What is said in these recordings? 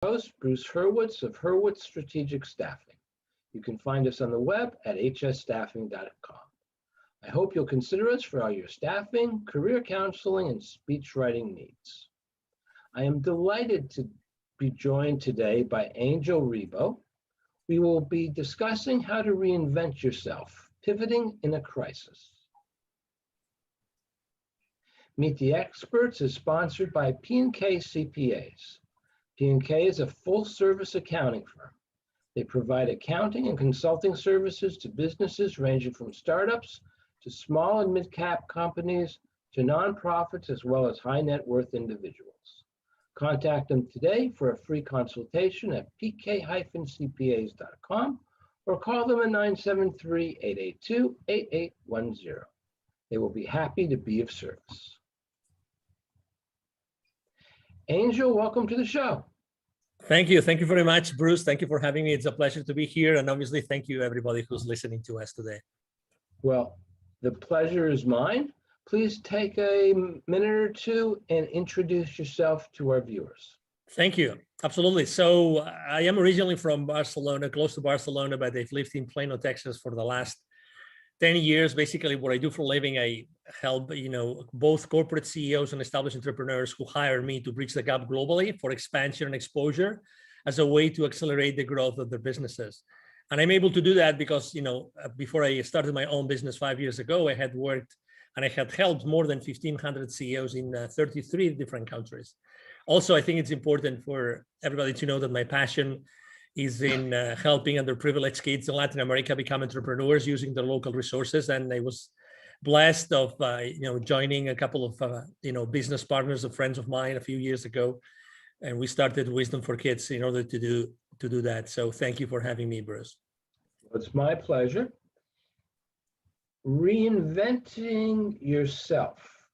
Host, Bruce Hurwitz of Hurwitz Strategic Staffing. You can find us on the web at hsstaffing.com. I hope you'll consider us for all your staffing, career counseling, and speech writing needs. I am delighted to be joined today by Angel Rebo. We will be discussing how to reinvent yourself, pivoting in a crisis. Meet the Experts is sponsored by P&K CPAs. P&K is a full-service accounting firm. They provide accounting and consulting services to businesses ranging from startups to small and mid-cap companies to nonprofits as well as high-net-worth individuals. Contact them today for a free consultation at pk-cpas.com or call them at 973-882-8810. They will be happy to be of service. Angel, welcome to the show. Thank you. Thank you very much, Bruce. Thank you for having me. It's a pleasure to be here. And obviously, thank you, everybody who's listening to us today. Well, the pleasure is mine. Please take a minute or two and introduce yourself to our viewers. Thank you. Absolutely. So I am originally from Barcelona, close to Barcelona, but I've lived in Plano, Texas for the last 10 years. Basically, what I do for a living, I help both corporate CEOs and established entrepreneurs who hire me to bridge the gap globally for expansion and exposure as a way to accelerate the growth of their businesses. And I'm able to do that because, before I started my own business 5 years ago, I had worked and I had helped more than 1,500 CEOs in 33 different countries. Also, I think it's important for everybody to know that my passion is in helping underprivileged kids in Latin America become entrepreneurs using their local resources. And I was blessed of joining a couple of business partners, of friends of mine a few years ago, and we started Wisdom for Kids in order to do that. So thank you for having me, Bruce. It's my pleasure. Reinventing yourself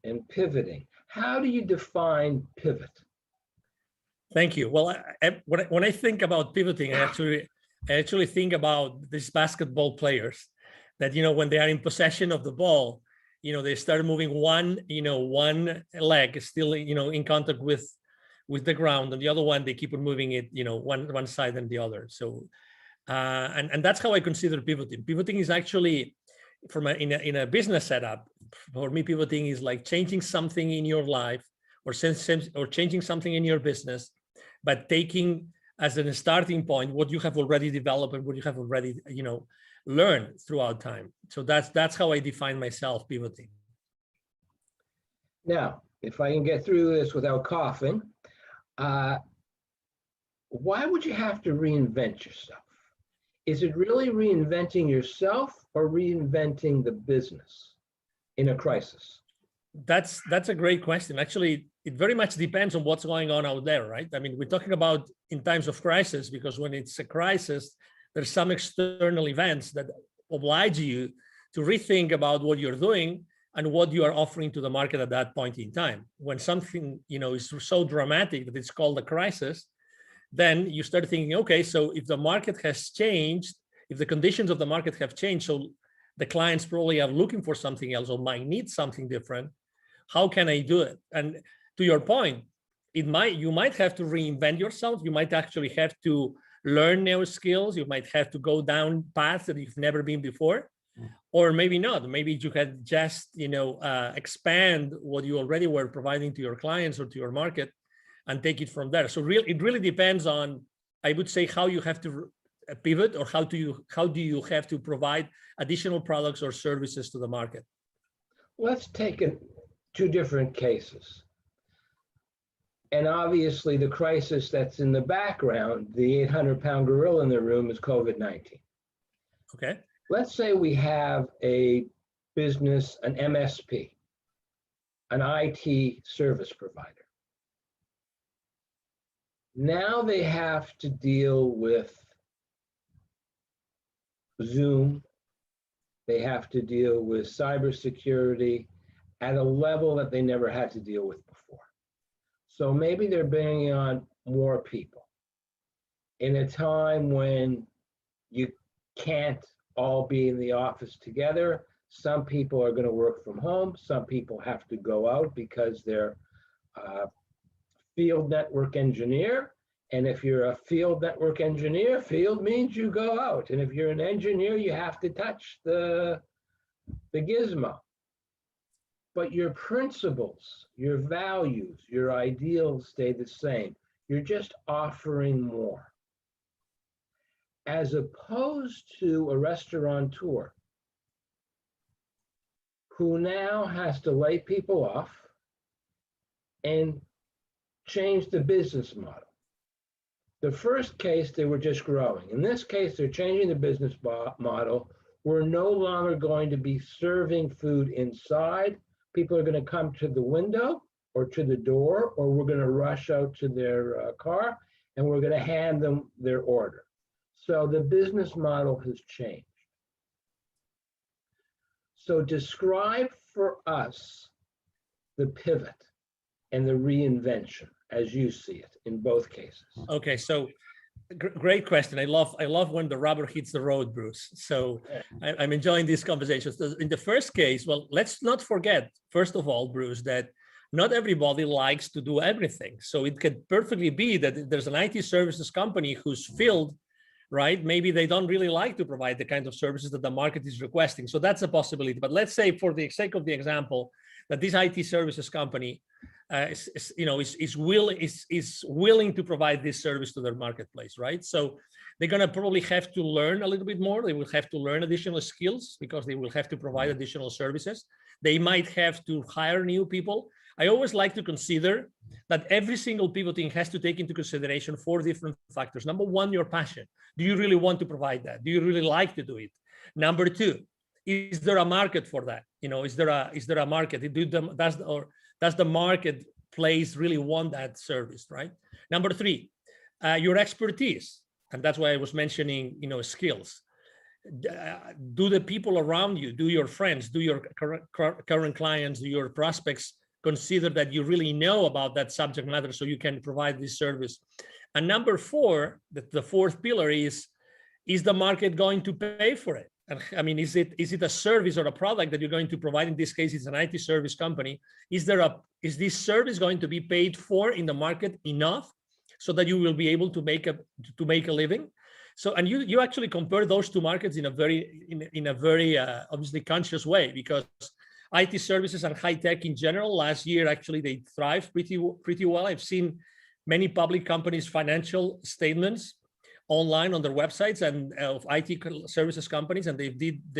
and pivoting. How do you define pivot? Thank you. Well, when I think about pivoting, I actually think about these basketball players that, when they are in possession of the ball, they start moving one leg is still, in contact with the ground, and the other one, they keep on moving it, one side and the other. So, and that's how I consider pivoting. Pivoting is actually in a business setup. For me, pivoting is like changing something in your life or changing something in your business, but taking as a starting point what you have already developed and what you have already learned throughout time. So that's how I define myself pivoting. Now, if I can get through this without coughing, why would you have to reinvent yourself? Is it really reinventing yourself or reinventing the business in a crisis? That's a great question. Actually, it very much depends on what's going on out there, right? I mean, we're talking about in times of crisis, because when it's a crisis, there's some external events that oblige you to rethink about what you're doing and what you are offering to the market at that point in time. When something, is so dramatic that it's called a crisis, then you start thinking, okay, so if the market has changed, if the conditions of the market have changed, so the clients probably are looking for something else or might need something different. How can I do it? And to your point, you might have to reinvent yourself. You might actually have to learn new skills. You might have to go down paths that you've never been before, or maybe not. Maybe you can just, expand what you already were providing to your clients or to your market and take it from there. So it really depends on, I would say, how you have to pivot, or how do you have to provide additional products or services to the market. Let's take two different cases. And obviously the crisis that's in the background, the 800-pound gorilla in the room, is COVID-19. Okay. Let's say we have a business, an MSP, an IT service provider. Now they have to deal with Zoom. They have to deal with cybersecurity at a level that they never had to deal with before. So maybe they're bringing on more people in a time when you can't all be in the office together. Some people are going to work from home. Some people have to go out because they're field network engineer And if you're a field network engineer, field means you go out. And if you're an engineer, you have to touch the gizmo. But your principles, your values, your ideals stay the same. You're just offering more. As opposed to a restaurateur who now has to lay people off and change the business model. The first case, they were just growing. In this case, they're changing the business model. We're no longer going to be serving food inside. People are going to come to the window or to the door, or we're going to rush out to their car and we're going to hand them their order. So the business model has changed. So describe for us the pivot and the reinvention as you see it in both cases. Okay, so great question. I love when the rubber hits the road, Bruce. So I'm enjoying these conversations. In the first case, well, let's not forget, first of all, Bruce, that not everybody likes to do everything. So it could perfectly be that there's an IT services company who's filled, right? Maybe they don't really like to provide the kind of services that the market is requesting. So that's a possibility. But let's say, for the sake of the example, that this IT services company is willing to provide this service to their marketplace, right? So they're going to probably have to learn a little bit more. They will have to learn additional skills because they will have to provide additional services. They might have to hire new people. I always like to consider that every single pivoting has to take into consideration 4 different factors. Number 1, your passion. Do you really want to provide that? Do you really like to do it? Number 2, is there a market for that? Is there a market? Does the marketplace really want that service, right? Number 3, your expertise, and that's why I was mentioning, skills. Do the people around you, do your friends, do your current clients, do your prospects consider that you really know about that subject matter so you can provide this service? And number 4, the fourth pillar is the market going to pay for it? And I mean, is it a service or a product that you're going to provide? In this case, it's an IT service company. Is this service going to be paid for in the market enough so that you will be able to make a living? So, and you actually compare those 2 markets in a very obviously conscious way, because IT services and high tech in general, last year actually they thrived pretty well. I've seen many public companies' financial statements online on their websites and of IT services companies, and they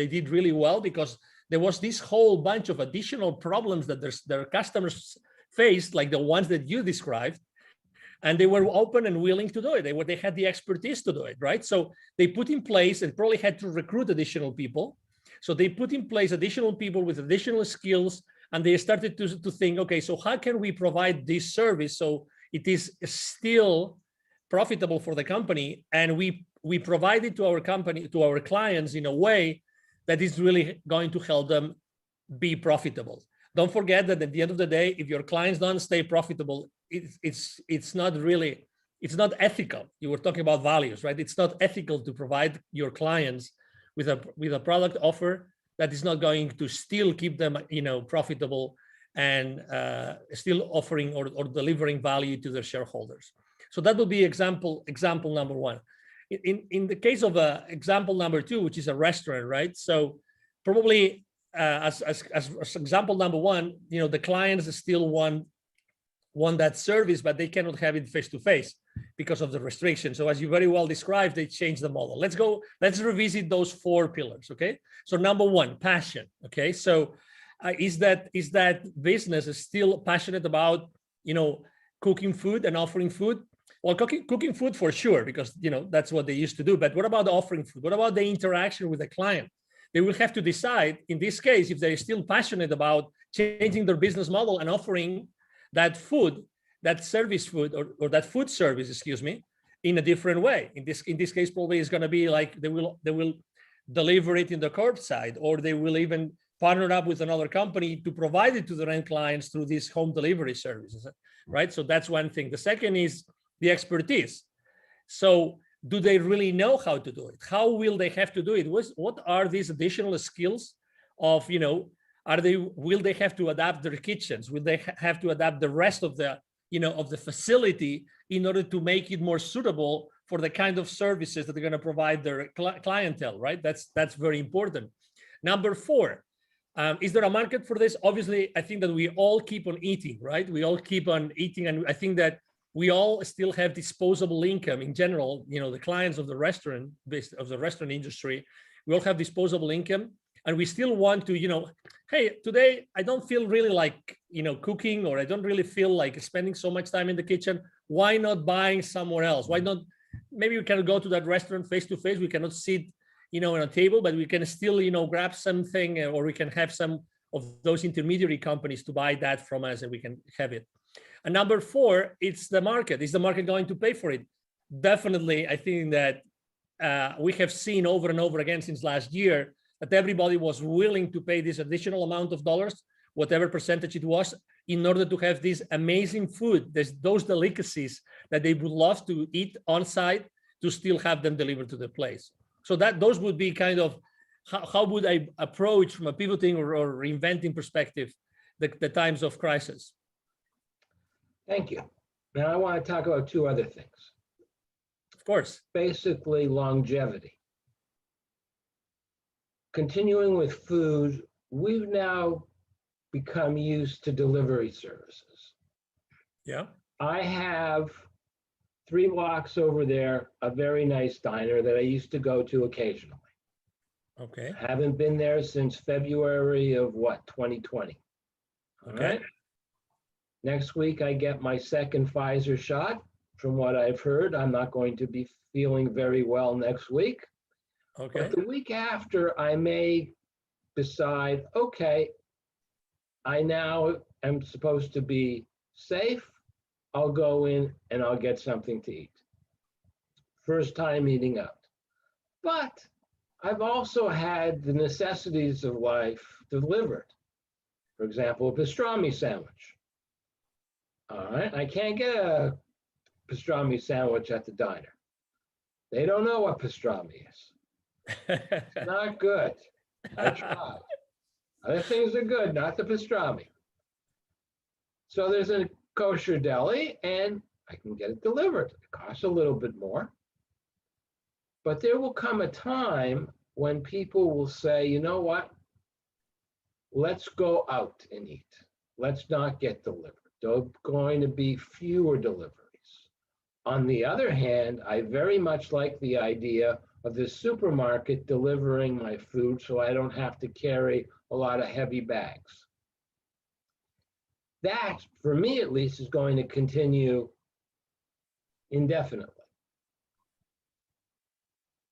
did really well because there was this whole bunch of additional problems that their customers faced, like the ones that you described, and they were open and willing to do it. They had the expertise to do it, right? So they put in place and probably had to recruit additional people. So they put in place additional people with additional skills, and they started to think, okay, so how can we provide this service so it is still profitable for the company, and we provide it to our clients in a way that is really going to help them be profitable. Don't forget that at the end of the day, if your clients don't stay profitable, it's not ethical. You were talking about values, right? It's not ethical to provide your clients with a product offer that is not going to still keep them, profitable and still offering or delivering value to their shareholders. So that would be example number 1. In the case of example number 2, which is a restaurant, right? So probably as example number 1, the clients still want that service, but they cannot have it face to face because of the restrictions. So as you very well described, they changed the model. Let's revisit those 4 pillars. Okay. So number 1, passion. Okay. So is that business is still passionate about, cooking food and offering food? Well, cooking food for sure, because that's what they used to do. But what about offering food? What about the interaction with the client? They will have to decide in this case if they're still passionate about changing their business model and offering that food, that service food, or that food service, in a different way. In this case, probably it's going to be like they will deliver it in the curbside, or they will even partner up with another company to provide it to their end clients through these home delivery services, right? So that's one thing. The second is the expertise. So do they really know how to do it? How will they have to do it? What are these additional skills of, will they have to adapt their kitchens? Will they have to adapt the rest of the, of the facility in order to make it more suitable for the kind of services that they're going to provide their clientele, right? That's very important. Number four, is there a market for this? Obviously, I think that we all keep on eating, right? We all keep on eating, and I think that we all still have disposable income in general. You know, the clients of the restaurant industry, we all have disposable income, and we still want to, you know, hey, today I don't feel really like, you know, cooking, or I don't really feel like spending so much time in the kitchen. Why not buying somewhere else? Why not? Maybe we can go to that restaurant face to face. We cannot sit, you know, on a table, but we can still, you know, grab something, or we can have some of those intermediary companies to buy that from us, and we can have it. And number four, it's the market. Is the market going to pay for it? Definitely. I think that we have seen over and over again since last year that everybody was willing to pay this additional amount of dollars, whatever percentage it was, in order to have this amazing food, those delicacies that they would love to eat on site, to still have them delivered to the place. So those would be kind of how would I approach, from a pivoting or reinventing perspective, the times of crisis. Thank you. Now I want to talk about two other things. Of course. Basically, longevity. Continuing with food, we've now become used to delivery services. Yeah. I have 3 blocks over there, a very nice diner that I used to go to occasionally. Okay. Haven't been there since February of 2020. All Okay. right. Next week, I get my second Pfizer shot. From what I've heard, I'm not going to be feeling very well next week. Okay. But the week after, I may decide, okay, I now am supposed to be safe. I'll go in and I'll get something to eat. First time eating out. But I've also had the necessities of life delivered. For example, a pastrami sandwich. All right, I can't get a pastrami sandwich at the diner. They don't know what pastrami is. It's not good. I tried. Other things are good, not the pastrami. So there's a kosher deli, and I can get it delivered. It costs a little bit more. But there will come a time when people will say, you know what? Let's go out and eat. Let's not get delivered. There are going to be fewer deliveries. On the other hand, I very much like the idea of the supermarket delivering my food so I don't have to carry a lot of heavy bags. That, for me at least, is going to continue indefinitely.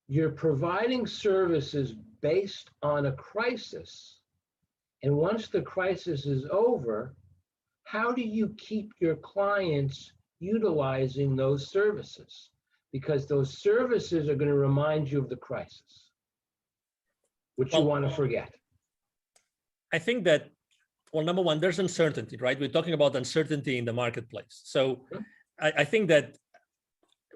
You're providing services based on a crisis, and once the crisis is over, how do you keep your clients utilizing those services? Because those services are going to remind you of the crisis, which you want to forget. I think that, well, number one, there's uncertainty, right? We're talking about uncertainty in the marketplace. So I think that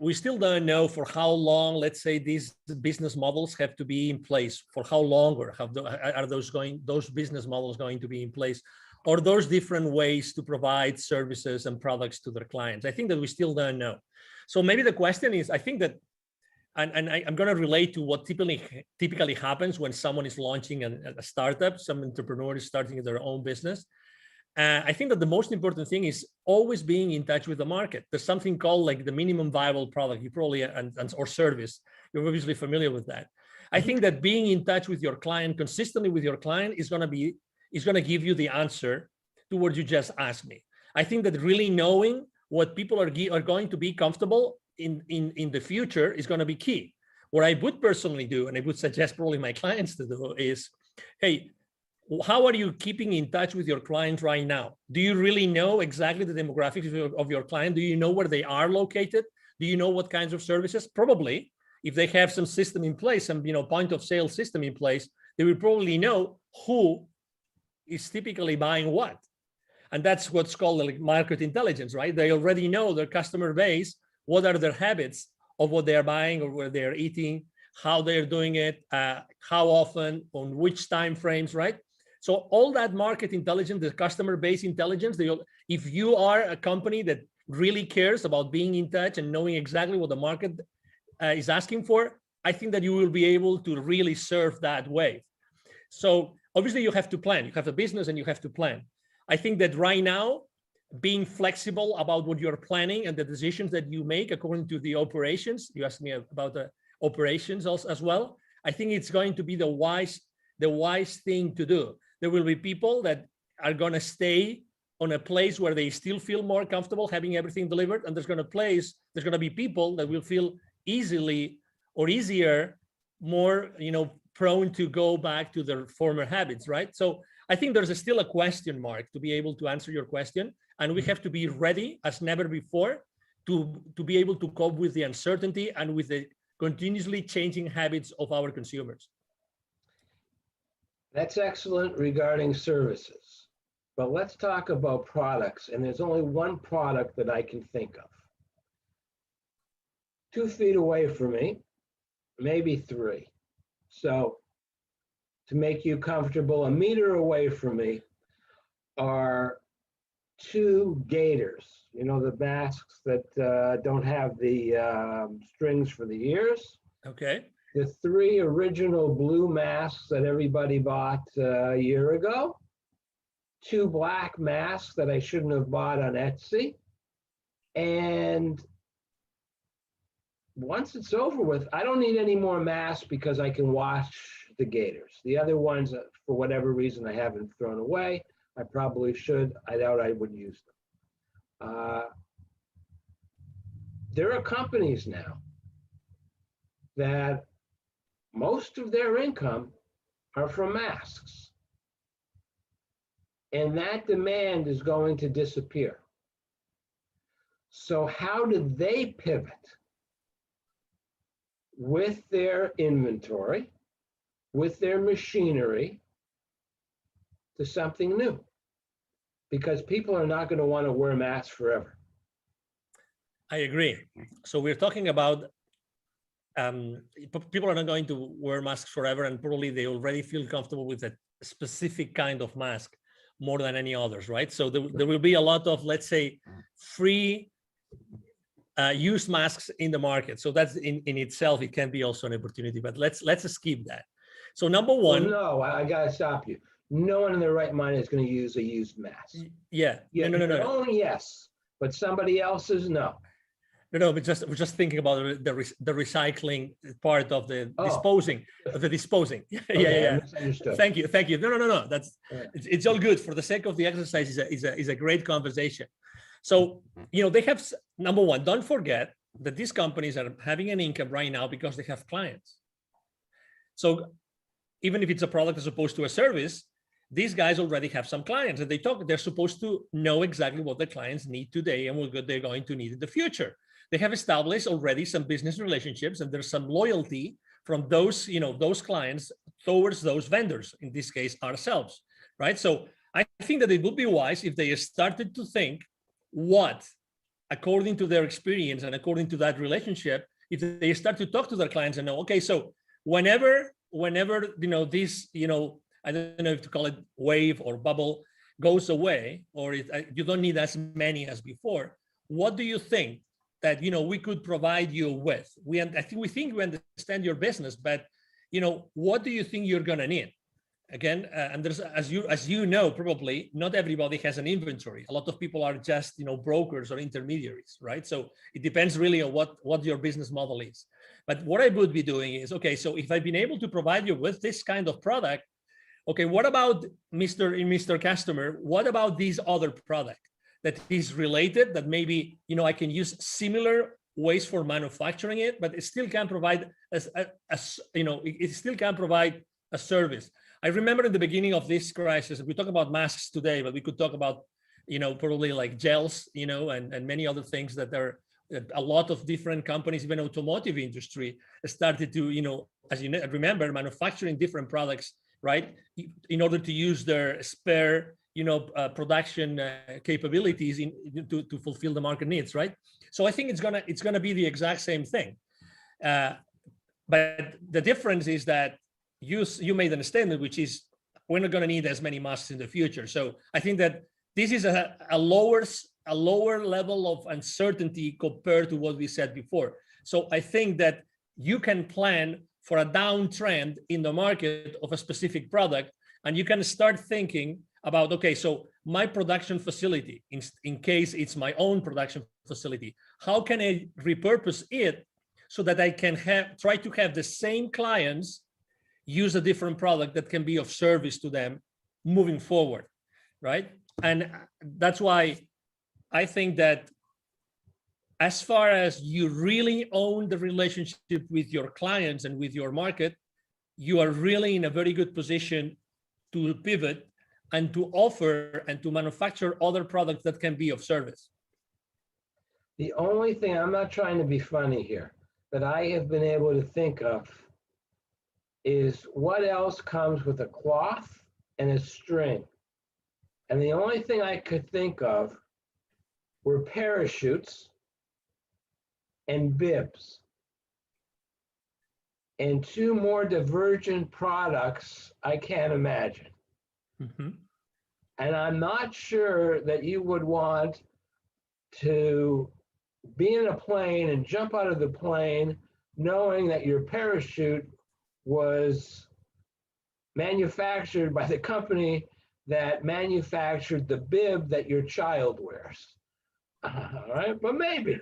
we still don't know for how long, let's say, these business models have to be in place, for how long, or are those business models going to be in place, or those different ways to provide services and products to their clients. I think that we still don't know. So maybe the question is, I think that, and I'm going to relate to what typically happens when someone is launching a startup, some entrepreneur is starting their own business. I think that the most important thing is always being in touch with the market. There's something called like the minimum viable product, you probably, or service. You're obviously familiar with that. I think that being in touch with your client, consistently with your client, is going to give you the answer to what you just asked me. I think that really knowing what people are going to be comfortable in the future is going to be key. What I would personally do, and I would suggest probably my clients to do, is, hey, how are you keeping in touch with your client right now? Do you really know exactly the demographics of your client? Do you know where they are located? Do you know what kinds of services? Probably, if they have some system in place, some point of sale system in place, they will probably know who is typically buying what. And that's what's called like market intelligence, right? They already know their customer base, what are their habits of what they're buying or where they're eating, how they're doing it, how often, on which time frames, right? So all that market intelligence, the customer base intelligence, if you are a company that really cares about being in touch and knowing exactly what the market is asking for, I think that you will be able to really surf that wave. So obviously you have to plan. You have a business and you have to plan. I think that right now, being flexible about what you're planning and the decisions that you make according to the operations, you asked me about the operations also, as well. I think it's going to be the wise thing to do. There will be people that are going to stay on a place where they still feel more comfortable having everything delivered, and there's going to be people that will feel easier, more prone to go back to their former habits, right? So I think there's still a question mark to be able to answer your question, and we have to be ready as never before to be able to cope with the uncertainty and with the continuously changing habits of our consumers. That's excellent regarding services, but let's talk about products, and there's only one product that I can think of. 2 feet away from me, maybe 3. So to make you comfortable, 1 meter away from me are 2 gaiters. You know, the masks that don't have the strings for the ears. Okay. The 3 original blue masks that everybody bought a year ago. 2 black masks that I shouldn't have bought on Etsy. And once it's over with, I don't need any more masks because I can wash the gaiters. The other ones, for whatever reason, I haven't thrown away. I probably should. I doubt I would use them. There are companies now that most of their income are from masks. And that demand is going to disappear. So how did they pivot with their inventory, with their machinery, to something new? Because people are not going to want to wear masks forever. I agree. So we're talking about people are not going to wear masks forever, and probably they already feel comfortable with a specific kind of mask more than any others, right? So there will be a lot of, let's say, free use masks in the market. So that's in itself, it can be also an opportunity, but let's skip that. So number one. Well, no, I got to stop you. No one in their right mind is going to use a used mask. Yeah. No. Only yes, but somebody else's, no. No, we're just thinking about the recycling part of the disposing. Yeah. Misunderstood. Thank you. No. It's all good. For the sake of the exercise, is a great conversation. So they have, number one, don't forget that these companies are having an income right now because they have clients. So even if it's a product as opposed to a service, these guys already have some clients, and they're supposed to know exactly what the clients need today and what they're going to need in the future. They have established already some business relationships, and there's some loyalty from those clients towards those vendors, in this case, ourselves, right? So I think that it would be wise if they started to think what, according to their experience and according to that relationship, if they start to talk to their clients and know, okay, so whenever this, I don't know if to call it wave or bubble, goes away, or you don't need as many as before, what do you think that we could provide you with? We think we understand your business, but what do you think you're gonna need? Again, and there's, as you know, probably not everybody has an inventory. A lot of people are just brokers or intermediaries, right? So it depends really on what your business model is. But what I would be doing is, okay, so if I've been able to provide you with this kind of product, okay, what about Mr. Customer? What about this other product that is related, that maybe I can use similar ways for manufacturing it, but it still can provide it still can provide a service. I remember in the beginning of this crisis, we talk about masks today, but we could talk about probably like gels, and many other things that are a lot of different companies, even automotive industry, started to as you remember, manufacturing different products, right, in order to use their spare production capabilities to fulfill the market needs, right? So I think it's gonna be the exact same thing, but the difference is that you made a statement, which is we're not gonna need as many masks in the future. So I think that this is a lower level of uncertainty compared to what we said before. So I think that you can plan for a downtrend in the market of a specific product, and you can start thinking about, okay, so my production facility, in case it's my own production facility, how can I repurpose it so that I can try to have the same clients use a different product that can be of service to them moving forward, right? And that's why I think that as far as you really own the relationship with your clients and with your market, you are really in a very good position to pivot and to offer and to manufacture other products that can be of service. The only thing, I'm not trying to be funny here, but I have been able to think of is what else comes with a cloth and a string. And the only thing I could think of were parachutes and bibs. And two more divergent products I can't imagine. Mm-hmm. And I'm not sure that you would want to be in a plane and jump out of the plane knowing that your parachute was manufactured by the company that manufactured the bib that your child wears. All right, but maybe.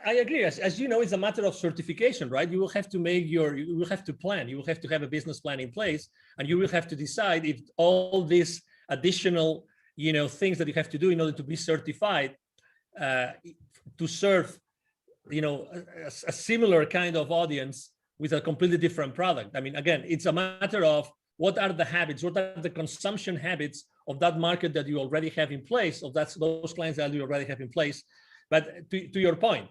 I agree. As you know, it's a matter of certification, right? You will have to you will have to plan. You will have to have a business plan in place, and you will have to decide if all these additional, things that you have to do in order to be certified to serve, a similar kind of audience with a completely different product. I mean, again, it's a matter of what are the habits, what are the consumption habits of that market that you already have in place, of those clients that you already have in place. But to your point,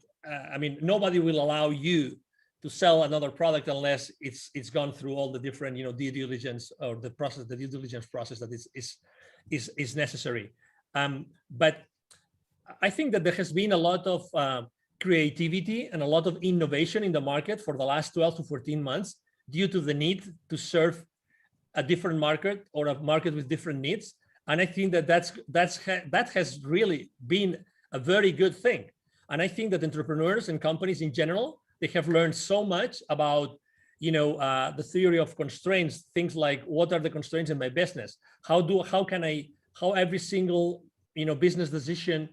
I mean, nobody will allow you to sell another product unless it's gone through all the different, due diligence or the due diligence process that is necessary. But I think that there has been a lot of creativity and a lot of innovation in the market for the last 12 to 14 months due to the need to serve a different market or a market with different needs. And I think that has really been a very good thing. And I think that entrepreneurs and companies in general, they have learned so much about, the theory of constraints, things like what are the constraints in my business? How every single, business decision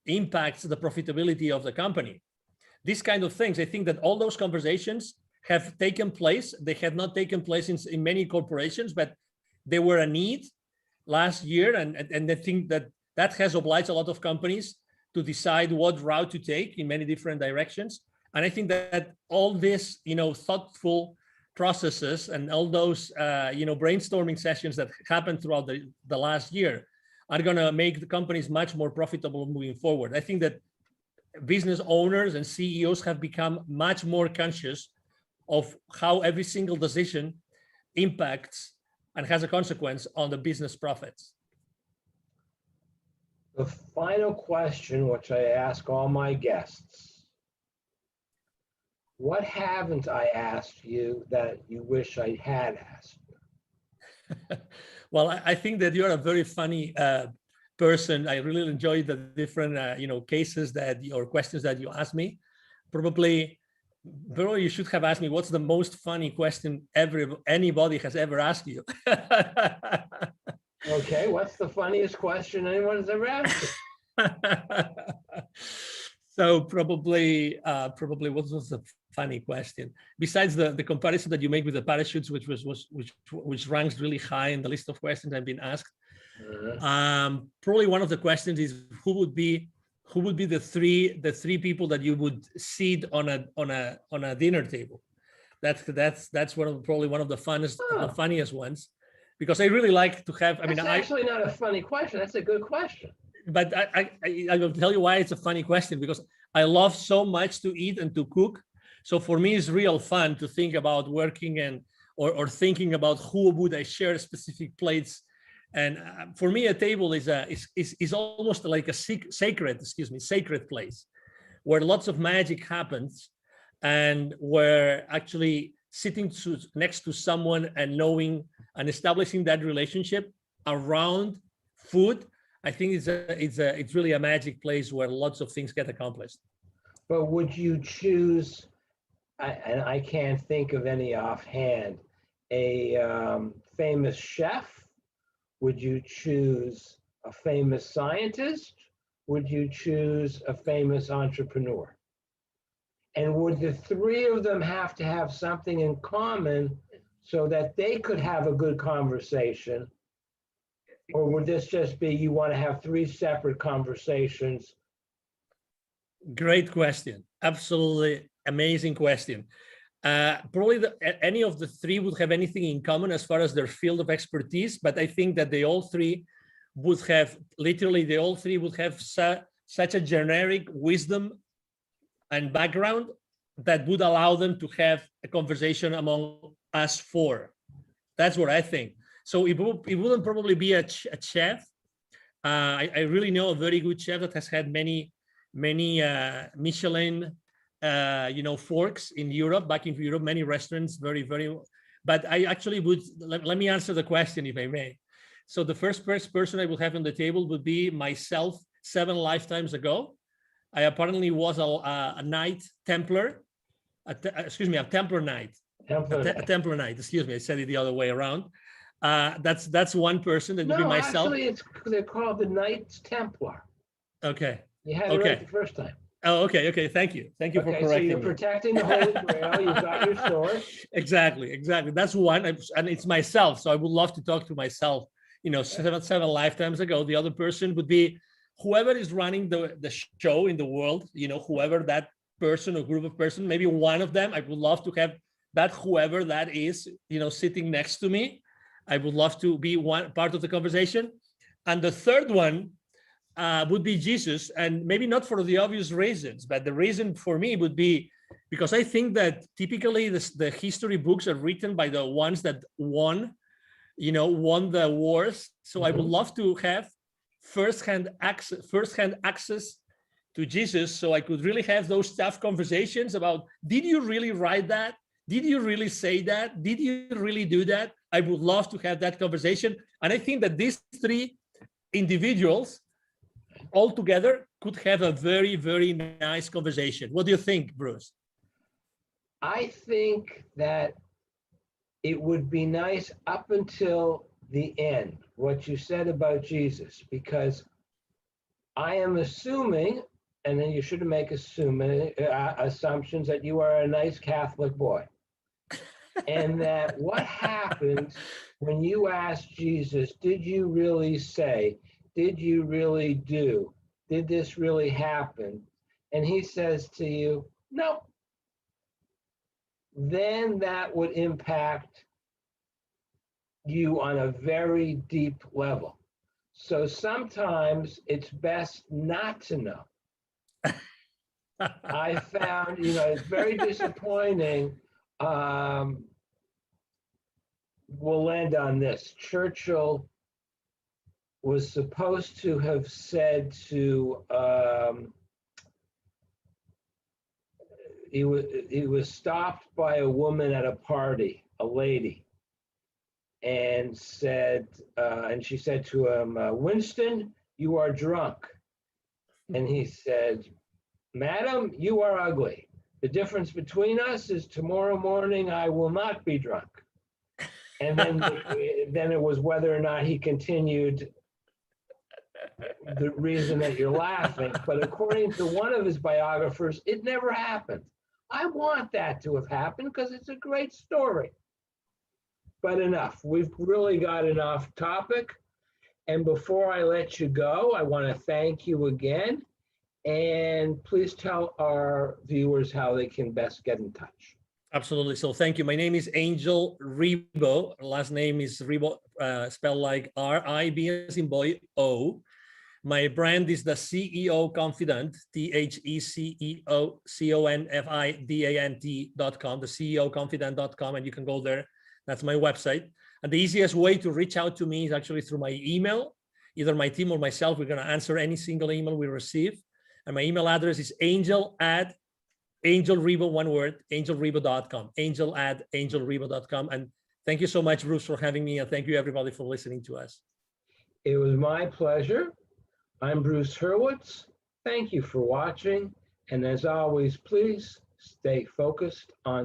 impacts the profitability of the company. These kind of things, I think that all those conversations have taken place. They have not taken place in many corporations, but they were a need last year. And I think that has obliged a lot of companies to decide what route to take in many different directions. And I think that all this, thoughtful processes and all those, brainstorming sessions that happened throughout the last year are going to make the companies much more profitable moving forward. I think that business owners and CEOs have become much more conscious of how every single decision impacts and has a consequence on the business profits. The final question, which I ask all my guests, what haven't I asked you that you wish I had asked you? Well, I think that you're a very funny person. I really enjoy the different, cases or questions that you asked me. Probably you should have asked me what's the most funny question anybody has ever asked you. Okay, what's the funniest question anyone has ever asked you? So probably what was the funny question? Besides the comparison that you make with the parachutes, which ranks really high in the list of questions I've been asked. Probably one of the questions is who would be the three people that you would seat on a dinner table. That's probably one of the funniest ones, because I really like to have. That's actually not a funny question. That's a good question. But I will tell you why it's a funny question, because I love so much to eat and to cook. So for me, it's real fun to think about working or thinking about who would I share specific plates. And for me, a table is almost like a sacred place where lots of magic happens, and where actually sitting next to someone and knowing and establishing that relationship around food, I think it's really a magic place where lots of things get accomplished. But would you choose, and I can't think of any offhand, a famous chef? Would you choose a famous scientist? Would you choose a famous entrepreneur? And would the three of them have to have something in common so that they could have a good conversation? Or would this just be you want to have three separate conversations? Great question. Absolutely amazing question. Probably any of the three would have anything in common as far as their field of expertise, but I think that they all three would have, literally, they all three would have such a generic wisdom and background that would allow them to have a conversation among us four. That's what I think. So it wouldn't probably be a chef. I really know a very good chef that has had many Michelin forks in Europe, back in Europe, many restaurants, very, but I actually would, let me answer the question if I may. So the first person I would have on the table would be myself 7 lifetimes ago. I apparently was a Knight Templar, a Templar Knight. A Templar Knight, excuse me, I said it the other way around. That's one person, that would be myself. Actually, they're called the Knights Templar. Okay. You had it right the first time. Oh, okay. Thank you for correcting so you're me. protecting the Holy Grail. You've got your sword. Exactly. That's one, and it's myself. So I would love to talk to myself. 7 lifetimes ago. The other person would be whoever is running the show in the world. Whoever that person or group of person. Maybe one of them. I would love to have that whoever that is. Sitting next to me. I would love to be one part of the conversation. And the third one would be Jesus, and maybe not for the obvious reasons, but the reason for me would be because I think that typically the history books are written by the ones that won the wars. So I would love to have firsthand access to Jesus, so I could really have those tough conversations about, did you really write that? Did you really say that? Did you really do that? I would love to have that conversation. And I think that these three individuals all together could have a very, very nice conversation. What do you think, Bruce? I think that it would be nice up until the end, what you said about Jesus, because I am assuming, and then you shouldn't make assumptions, that you are a nice Catholic boy. And that what happens when you ask Jesus, did you really say, did you really do, did this really happen? And he says to you, no. Then that would impact you on a very deep level. So sometimes it's best not to know. I found, it's very disappointing. We'll end on this. Churchill was supposed to have said to, he was stopped by a woman at a party, a lady, and she said to him, Winston, you are drunk. And he said, Madam, you are ugly. The difference between us is tomorrow morning I will not be drunk. And then it was whether or not he continued the reason that you're laughing. But according to one of his biographers, it never happened. I want that to have happened because it's a great story. But enough. We've really got an off topic. And before I let you go, I want to thank you again. And please tell our viewers how they can best get in touch. Absolutely. So thank you. My name is Angel Ribo. Last name is Ribo, spelled like R-I-B as in boy, O. My brand is the CEO Confidant, THECEOCONFIDANT.com, the CEOConfidant.com, and you can go there. That's my website. And the easiest way to reach out to me is actually through my email. Either my team or myself, we're going to answer any single email we receive. And my email address is angel@angelribo, one word, angelribo.com, angel@angelribo.com. And thank you so much, Bruce, for having me. And thank you, everybody, for listening to us. It was my pleasure. I'm Bruce Hurwitz. Thank you for watching. And as always, please stay focused on